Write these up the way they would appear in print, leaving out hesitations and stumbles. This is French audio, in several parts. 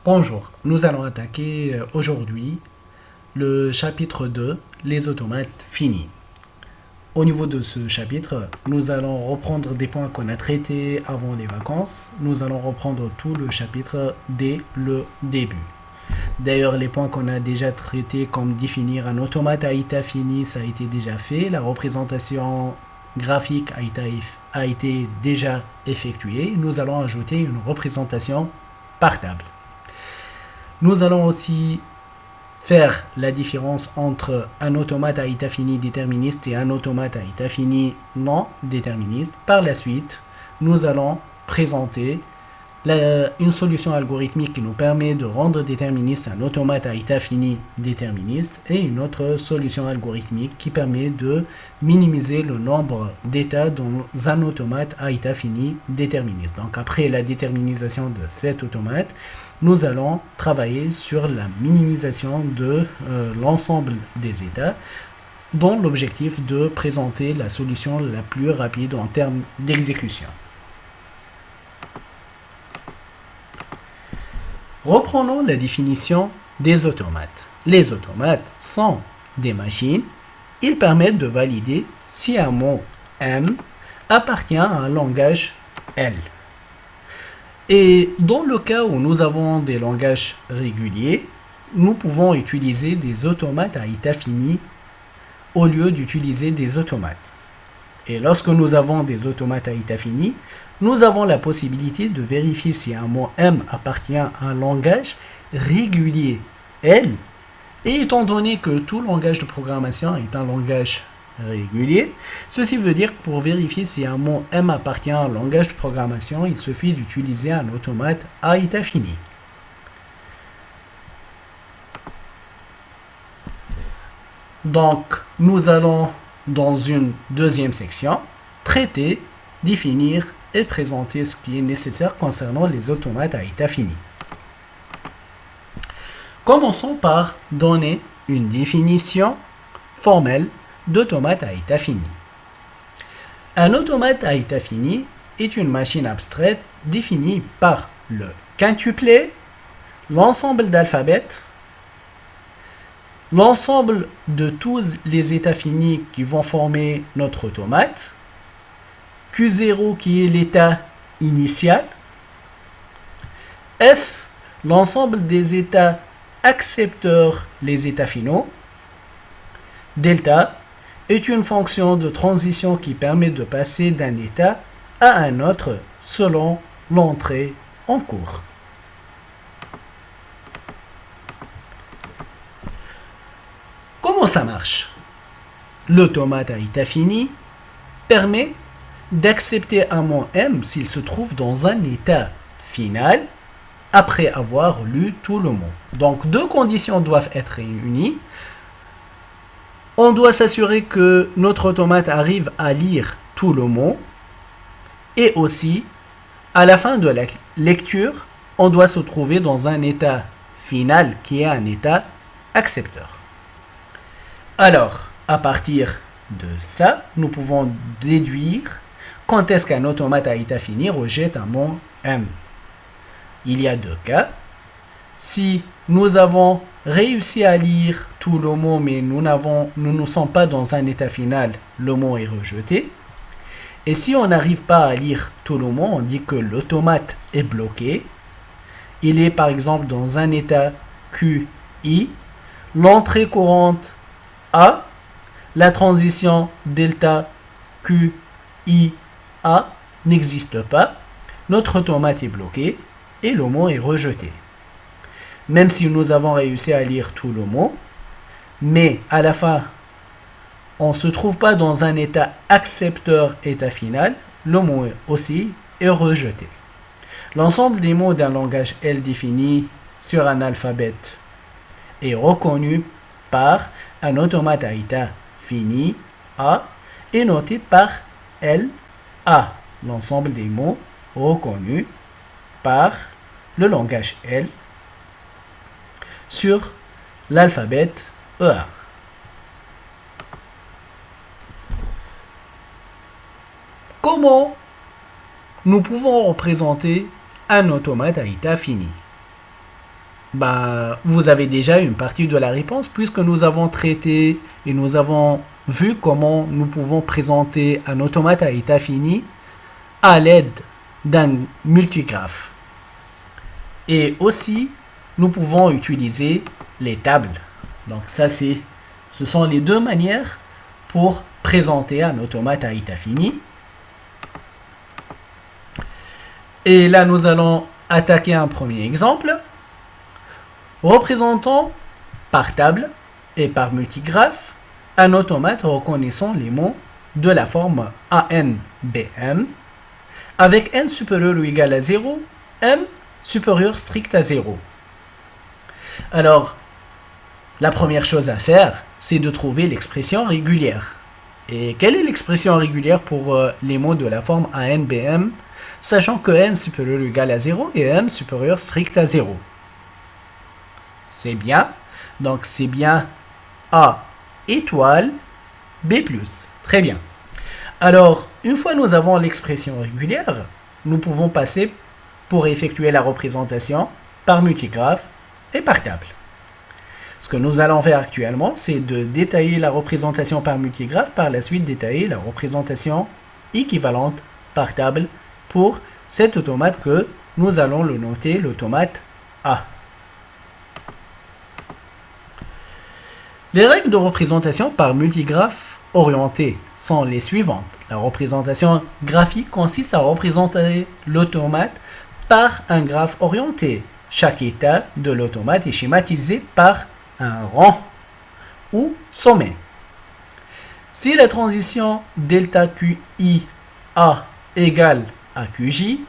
Bonjour, nous allons attaquer aujourd'hui le chapitre 2, les automates finis. Au niveau de ce chapitre, nous allons reprendre des points qu'on a traités avant les vacances. Nous allons reprendre tout le chapitre dès le début. D'ailleurs, les points qu'on a déjà traités, comme définir un automate à état fini, ça a été déjà fait. La représentation graphique a été déjà effectuée. Nous allons ajouter une représentation par table. Nous allons aussi faire la différence entre un automate à état fini déterministe et un automate à état fini non déterministe. Par la suite, nous allons présenter une solution algorithmique qui nous permet de rendre déterministe un automate à état fini déterministe et une autre solution algorithmique qui permet de minimiser le nombre d'états dans un automate à état fini déterministe. Donc après la déterminisation de cet automate, nous allons travailler sur la minimisation de l'ensemble des états dont l'objectif de présenter la solution la plus rapide en termes d'exécution. Reprenons la définition des automates. Les automates sont des machines. Ils permettent de valider si un mot M appartient à un langage L. Et dans le cas où nous avons des langages réguliers, nous pouvons utiliser des automates à état fini au lieu d'utiliser des automates. Et lorsque nous avons des automates à état fini, nous avons la possibilité de vérifier si un mot M appartient à un langage régulier L. Et étant donné que tout langage de programmation est un langage régulier, ceci veut dire que pour vérifier si un mot M appartient à un langage de programmation, il suffit d'utiliser un automate à état fini. Donc, nous allons, dans une deuxième section, traiter, définir et présenter ce qui est nécessaire concernant les automates à état fini. Commençons par donner une définition formelle d'automate à état fini. Un automate à état fini est une machine abstraite définie par le quintuplet, l'ensemble d'alphabets, l'ensemble de tous les états finis qui vont former notre automate, Q0 qui est l'état initial, F, l'ensemble des états accepteurs, les états finaux, delta est une fonction de transition qui permet de passer d'un état à un autre selon l'entrée en cours. Comment ça marche? L'automate à état fini permet d'accepter un mot M s'il se trouve dans un état final après avoir lu tout le mot. Donc deux conditions doivent être réunies. On doit s'assurer que notre automate arrive à lire tout le mot et aussi à la fin de la lecture, on doit se trouver dans un état final qui est un état accepteur. Alors, à partir de ça, nous pouvons déduire quand est-ce qu'un automate à état fini rejette un mot M. Il y a deux cas. Si nous avons réussi à lire tout le mot, mais nous ne sommes pas dans un état final, le mot est rejeté. Et si on n'arrive pas à lire tout le mot, on dit que l'automate est bloqué. Il est par exemple dans un état QI, l'entrée courante A, la transition delta QI A n'existe pas, notre automate est bloqué et le mot est rejeté. Même si nous avons réussi à lire tout le mot, mais à la fin, on ne se trouve pas dans un état accepteur état final, le mot aussi est rejeté. L'ensemble des mots d'un langage L défini sur un alphabet est reconnu par un automate à état fini A est noté par LA. L'ensemble des mots reconnus par le langage L sur l'alphabet EA. Comment nous pouvons représenter un automate à état fini? vous avez déjà une partie de la réponse puisque nous avons traité et nous avons vu comment nous pouvons présenter un automate à état fini à l'aide d'un multigraphe. Et aussi, nous pouvons utiliser les tables. Donc ce sont les deux manières pour présenter un automate à état fini. Et là, nous allons attaquer un premier exemple. Représentons par table et par multigraphe un automate reconnaissant les mots de la forme ANBM avec n supérieur ou égal à 0, m supérieur strict à 0. Alors, la première chose à faire, c'est de trouver l'expression régulière. Et quelle est l'expression régulière pour les mots de la forme ANBM, sachant que n supérieur ou égal à 0 et m supérieur strict à 0? C'est bien. Donc, c'est bien A étoile B+. Très bien. Alors, une fois nous avons l'expression régulière, nous pouvons passer pour effectuer la représentation par multigraphe et par table. Ce que nous allons faire actuellement, c'est de détailler la représentation par multigraphe, par la suite détailler la représentation équivalente par table pour cet automate que nous allons le noter l'automate A. Les règles de représentation par multigraphe orienté sont les suivantes. La représentation graphique consiste à représenter l'automate par un graphe orienté. Chaque état de l'automate est schématisé par un rang ou sommet. Si la transition delta QI A égale à QJ,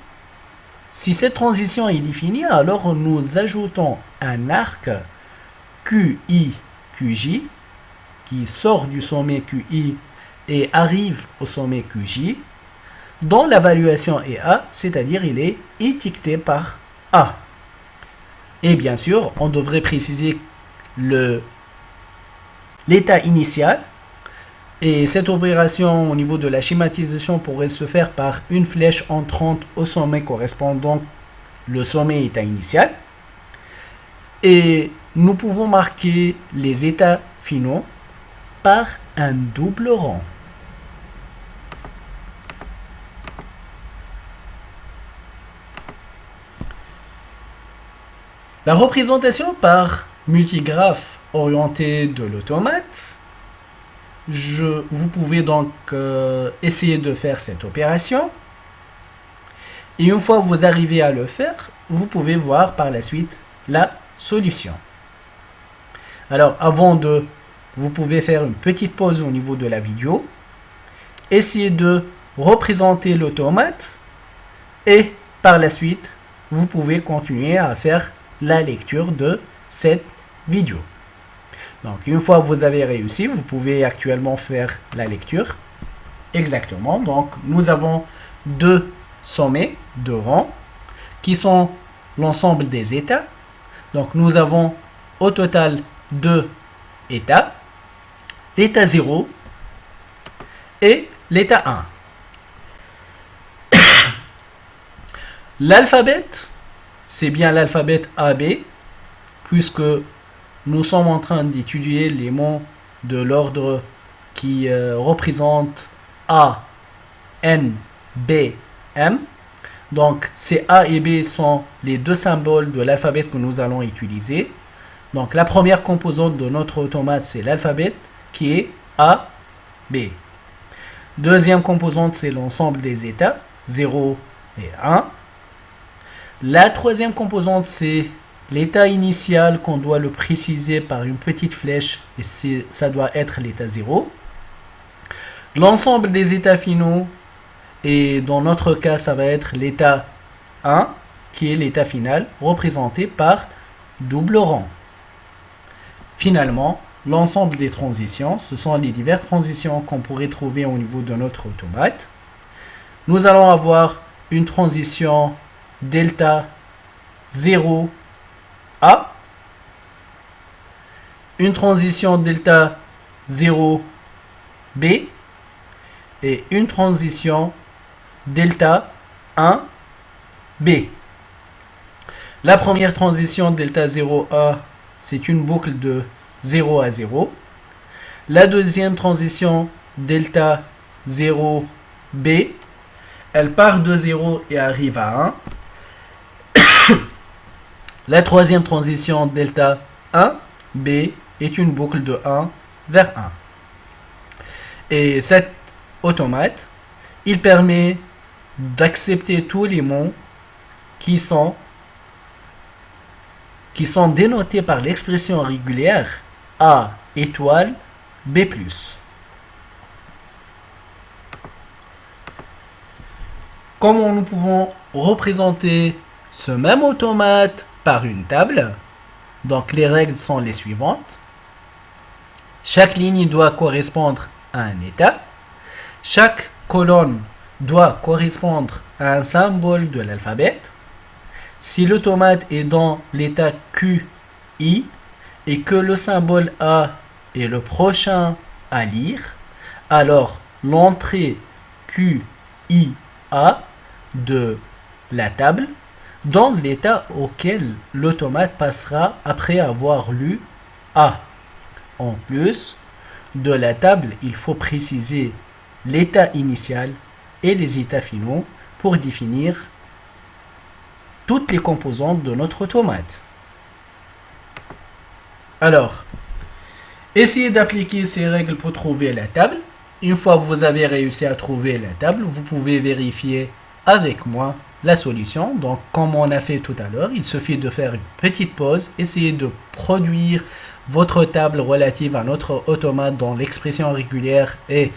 si cette transition est définie, alors nous ajoutons un arc QI QJ qui sort du sommet QI et arrive au sommet QJ dont la valuation est A, c'est-à-dire il est étiqueté par A. Et bien sûr, on devrait préciser l'état initial et cette opération au niveau de la schématisation pourrait se faire par une flèche entrante au sommet correspondant le sommet état initial. Et nous pouvons marquer les états finaux par un double rang. La représentation par multigraphe orienté de l'automate, vous pouvez donc essayer de faire cette opération. Et une fois que vous arrivez à le faire, vous pouvez voir par la suite la solution. Alors vous pouvez faire une petite pause au niveau de la vidéo, essayer de représenter l'automate et par la suite, vous pouvez continuer à faire la lecture de cette vidéo. Donc une fois que vous avez réussi, vous pouvez actuellement faire la lecture. Exactement, donc nous avons deux sommets, deux rangs, qui sont l'ensemble des états. Donc nous avons au total deux états, l'état 0 et l'état 1. L'alphabet, c'est bien l'alphabet AB, puisque nous sommes en train d'étudier les mots de l'ordre qui représentent A, N, B, M. Donc, ces A et B sont les deux symboles de l'alphabet que nous allons utiliser. Donc, la première composante de notre automate, c'est l'alphabet qui est A, B. Deuxième composante, c'est l'ensemble des états, 0 et 1. La troisième composante, c'est l'état initial qu'on doit le préciser par une petite flèche et ça doit être l'état 0. L'ensemble des états finaux, et dans notre cas, ça va être l'état 1, qui est l'état final, représenté par double rang. Finalement, l'ensemble des transitions, ce sont les diverses transitions qu'on pourrait trouver au niveau de notre automate. Nous allons avoir une transition delta 0 A, une transition delta 0 B et une transition delta 1 B. La première transition delta 0A, c'est une boucle de 0 à 0. La deuxième transition delta 0B, elle part de 0 et arrive à 1. La troisième transition delta 1B est une boucle de 1 vers 1. Et cet automate, il permet d'accepter tous les mots qui sont dénotés par l'expression régulière A étoile B+. Comment nous pouvons représenter ce même automate par une table? Donc les règles sont les suivantes. Chaque ligne doit correspondre à un état. Chaque colonne doit correspondre à un symbole de l'alphabet. Si l'automate est dans l'état QI et que le symbole A est le prochain à lire, alors l'entrée QIA de la table dans l'état auquel l'automate passera après avoir lu A. En plus de la table, il faut préciser l'état initial et les états finaux pour définir toutes les composantes de notre automate. Alors, essayez d'appliquer ces règles pour trouver la table. Une fois que vous avez réussi à trouver la table, vous pouvez vérifier avec moi la solution. Donc, comme on a fait tout à l'heure, il suffit de faire une petite pause, essayer de produire votre table relative à notre automate dont l'expression régulière est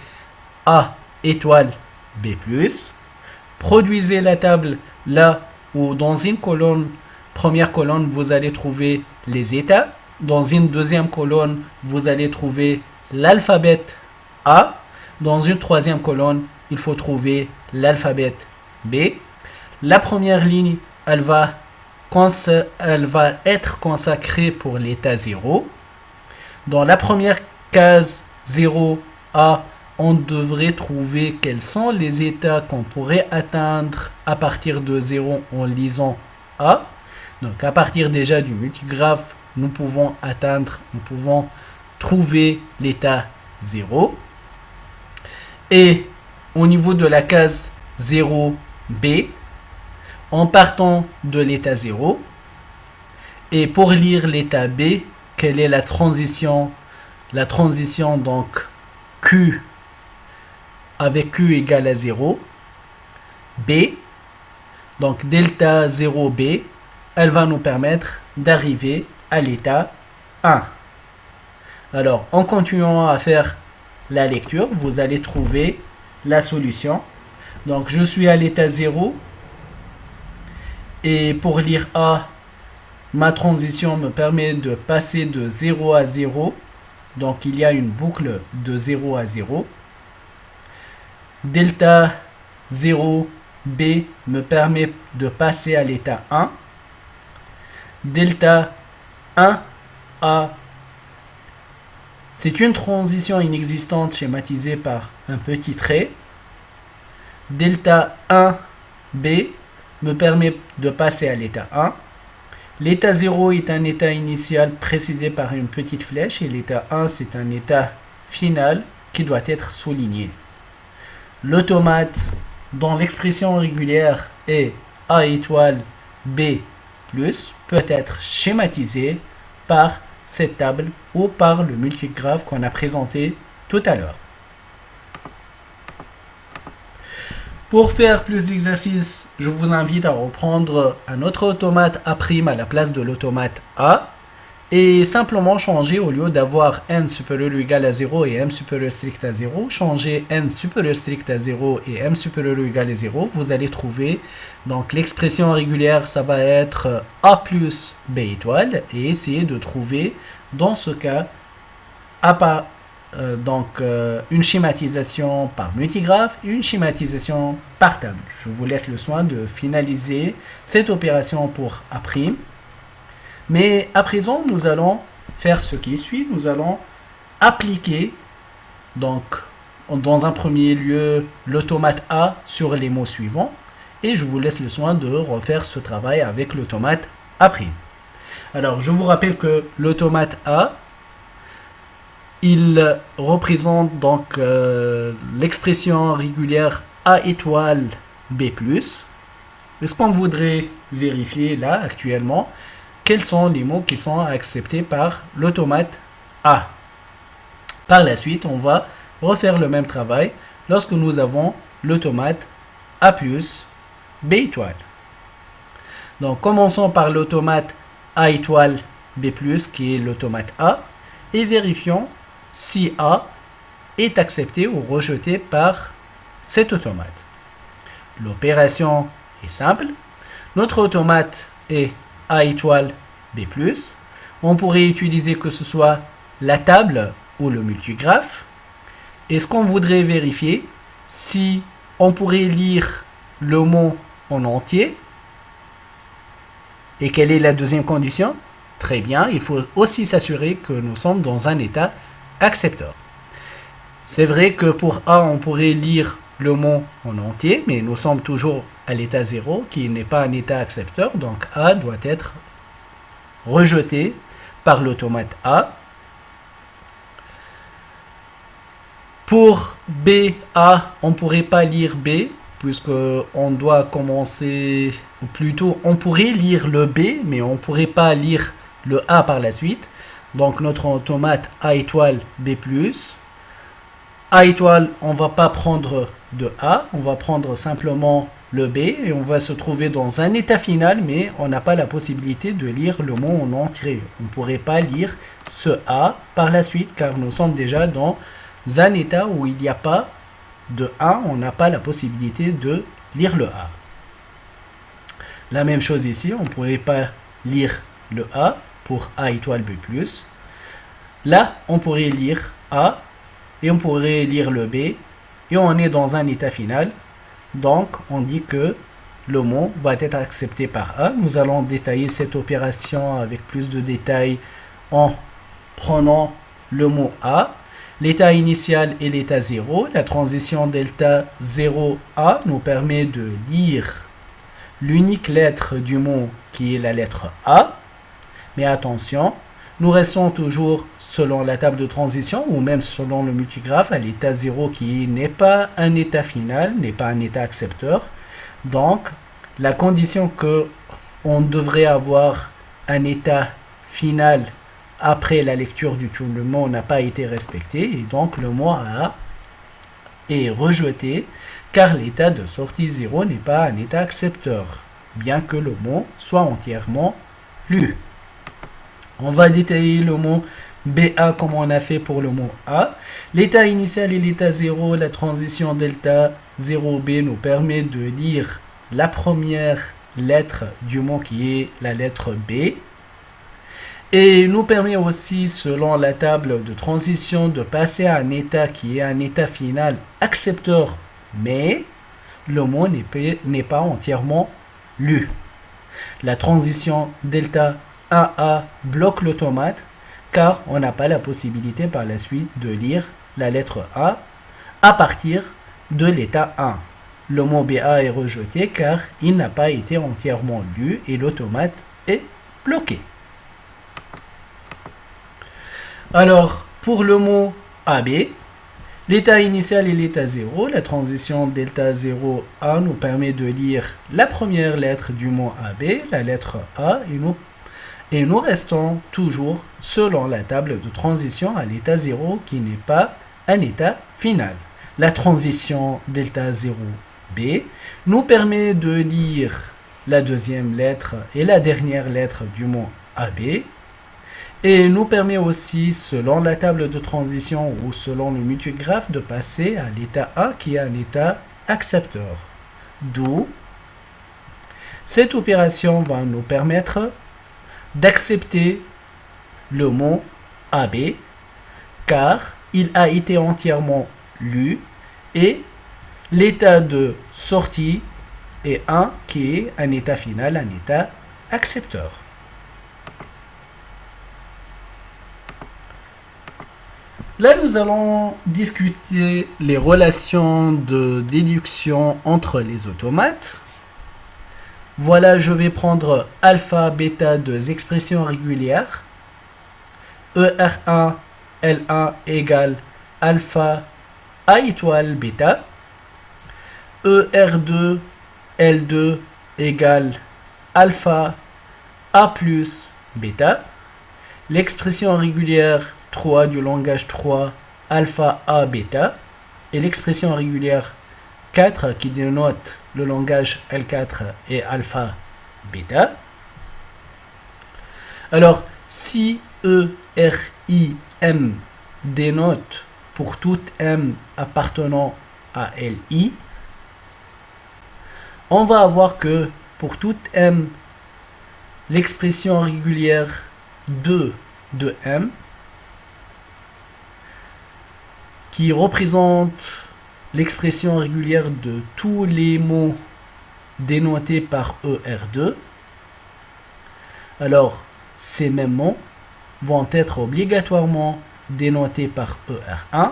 A étoile B+. Produisez la table là où dans une colonne, première colonne, vous allez trouver les états. Dans une deuxième colonne, vous allez trouver l'alphabet A. Dans une troisième colonne, il faut trouver l'alphabet B. La première ligne, elle va être consacrée pour l'état 0. Dans la première case 0A, on devrait trouver quels sont les états qu'on pourrait atteindre à partir de 0 en lisant A. Donc à partir déjà du multigraphe, nous pouvons trouver l'état 0. Et au niveau de la case 0B, en partant de l'état 0, et pour lire l'état B, quelle est la transition? La transition donc Q avec Q égale à 0, B, donc delta 0B, elle va nous permettre d'arriver à l'état 1. Alors, en continuant à faire la lecture, vous allez trouver la solution. Donc, je suis à l'état 0, et pour lire A, ma transition me permet de passer de 0 à 0. Donc, il y a une boucle de 0 à 0. Delta 0B me permet de passer à l'état 1. Delta 1A, c'est une transition inexistante schématisée par un petit trait. Delta 1B me permet de passer à l'état 1. L'état 0 est un état initial précédé par une petite flèche et l'état 1 c'est un état final qui doit être souligné. L'automate dont l'expression régulière est A étoile B+, peut être schématisé par cette table ou par le multigraphe qu'on a présenté tout à l'heure. Pour faire plus d'exercices, je vous invite à reprendre un autre automate A' à la place de l'automate A et simplement changer, au lieu d'avoir n supérieur ou égal à 0 et m supérieur strict à 0, changer n supérieur strict à 0 et m supérieur ou égal à 0. Vous allez trouver, donc l'expression régulière, ça va être A plus B étoile, et essayer de trouver, dans ce cas, une schématisation par multigraphe et une schématisation par table. Je vous laisse le soin de finaliser cette opération pour A'. Mais à présent, nous allons faire ce qui suit. Nous allons appliquer, donc, dans un premier lieu, l'automate A sur les mots suivants. Et je vous laisse le soin de refaire ce travail avec l'automate A'. Alors, je vous rappelle que l'automate A, il représente donc l'expression régulière A étoile B+. Est-ce qu'on voudrait vérifier là, actuellement, quels sont les mots qui sont acceptés par l'automate A? Par la suite, on va refaire le même travail lorsque nous avons l'automate A+, B étoile. Donc, commençons par l'automate A étoile B+, qui est l'automate A, et vérifions si A est accepté ou rejeté par cet automate. L'opération est simple. Notre automate est A étoile B+. On pourrait utiliser que ce soit la table ou le multigraphe. Et ce qu'on voudrait vérifier, si on pourrait lire le mot en entier. Et quelle est la deuxième condition? Très bien, il faut aussi s'assurer que nous sommes dans un état accepteur. C'est vrai que pour A, on pourrait lire le mot en entier, mais nous sommes toujours à l'état 0, qui n'est pas un état accepteur, donc A doit être rejeté par l'automate A. Pour B, A, on ne pourrait pas lire B, puisqu'on doit commencer, ou plutôt on pourrait lire le B, mais on ne pourrait pas lire le A par la suite. Donc notre automate A étoile B+. A étoile, on ne va pas prendre de A, on va prendre simplement le B et on va se trouver dans un état final, mais on n'a pas la possibilité de lire le mot en entier. On ne pourrait pas lire ce A par la suite car nous sommes déjà dans un état où il n'y a pas de A, on n'a pas la possibilité de lire le A. La même chose ici, on ne pourrait pas lire le A pour A étoile B+. Là, on pourrait lire A et on pourrait lire le B et on est dans un état final. Donc, on dit que le mot va être accepté par A. Nous allons détailler cette opération avec plus de détails en prenant le mot A. L'état initial est l'état 0. La transition delta 0A nous permet de lire l'unique lettre du mot qui est la lettre A. Mais attention, nous restons toujours selon la table de transition ou même selon le multigraphe à l'état 0 qui n'est pas un état final, n'est pas un état accepteur. Donc, la condition que on devrait avoir un état final après la lecture du tout le mot n'a pas été respectée et donc le mot A est rejeté car l'état de sortie 0 n'est pas un état accepteur, bien que le mot soit entièrement lu. On va détailler le mot BA comme on a fait pour le mot A. L'état initial est l'état 0. La transition delta 0B nous permet de lire la première lettre du mot qui est la lettre B. Et nous permet aussi, selon la table de transition, de passer à un état qui est un état final accepteur, mais le mot n'est pas entièrement lu. La transition delta 1A bloque l'automate car on n'a pas la possibilité par la suite de lire la lettre A à partir de l'état 1. Le mot BA est rejeté car il n'a pas été entièrement lu et l'automate est bloqué. Alors, pour le mot AB, l'état initial est l'état 0. La transition delta 0A nous permet de lire la première lettre du mot AB, la lettre A, et nous restons toujours selon la table de transition à l'état 0 qui n'est pas un état final. La transition delta 0B nous permet de lire la deuxième lettre et la dernière lettre du mot AB et nous permet aussi, selon la table de transition ou selon le multigraphe, de passer à l'état 1 qui est un état accepteur. D'où cette opération va nous permettre d'accepter le mot AB car il a été entièrement lu et l'état de sortie est 1 qui est un état final, un état accepteur. Là, nous allons discuter les relations de déduction entre les automates. Voilà, je vais prendre alpha, bêta, deux expressions régulières. ER1, L1 égale alpha A étoile bêta. ER2, L2 égale alpha A plus bêta. L'expression régulière 3 du langage 3, alpha A bêta. Et l'expression régulière 4 qui dénote le langage L4 et alpha bêta. Alors, si E, R, I, M dénote pour tout M appartenant à LI, on va avoir que pour tout M, l'expression régulière 2 de M, qui représente l'expression régulière de tous les mots dénotés par ER2. Alors, ces mêmes mots vont être obligatoirement dénotés par ER1.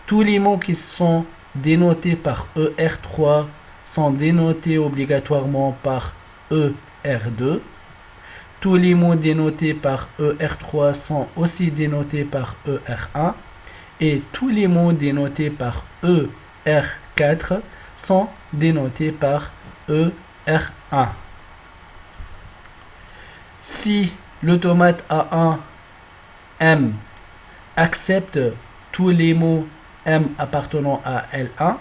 Tous les mots qui sont dénotés par ER3 sont dénotés obligatoirement par ER2. Tous les mots dénotés par ER3 sont aussi dénotés par ER1. Et tous les mots dénotés par ER4 sont dénotés par ER1. Si l'automate A1 M accepte tous les mots M appartenant à L1,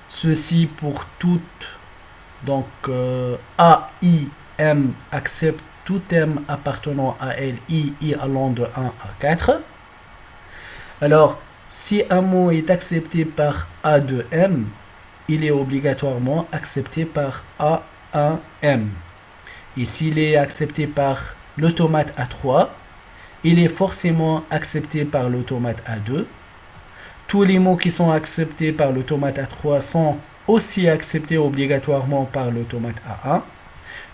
ceci pour toutes, donc AI M accepte tout M appartenant à LI, I allant de 1 à 4. Alors, si un mot est accepté par A2M, il est obligatoirement accepté par A1M. Et s'il est accepté par l'automate A3, il est forcément accepté par l'automate A2. Tous les mots qui sont acceptés par l'automate A3 sont aussi acceptés obligatoirement par l'automate A1.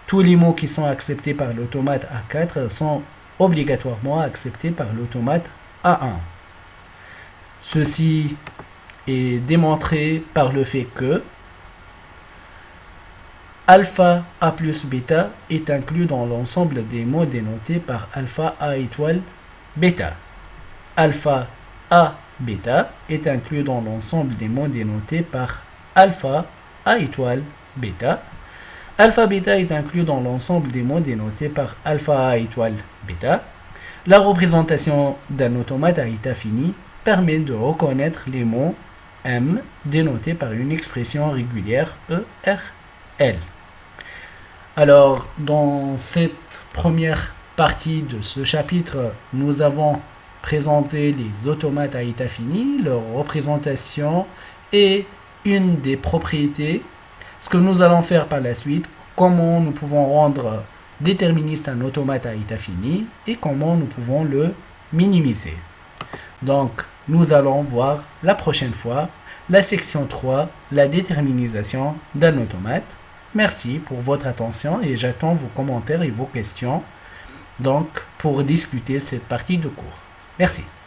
Tous les mots qui sont acceptés par l'automate A4 sont obligatoirement acceptés par l'automate A1. Ceci est démontré par le fait que alpha A plus bêta est inclus dans l'ensemble des mots dénotés par alpha A étoile bêta. Alpha A bêta est inclus dans l'ensemble des mots dénotés par alpha A étoile bêta. Alpha bêta est inclus dans l'ensemble des mots dénotés par alpha A étoile bêta. La représentation d'un automate à état fini permet de reconnaître les mots M dénotés par une expression régulière ERL. Alors, dans cette première partie de ce chapitre, nous avons présenté les automates à état fini, leur représentation et une des propriétés. Ce que nous allons faire par la suite, comment nous pouvons rendre déterministe un automate à état fini et comment nous pouvons le minimiser. Donc, nous allons voir la prochaine fois la section 3, la déterminisation d'un automate. Merci pour votre attention et j'attends vos commentaires et vos questions donc, pour discuter cette partie de cours. Merci.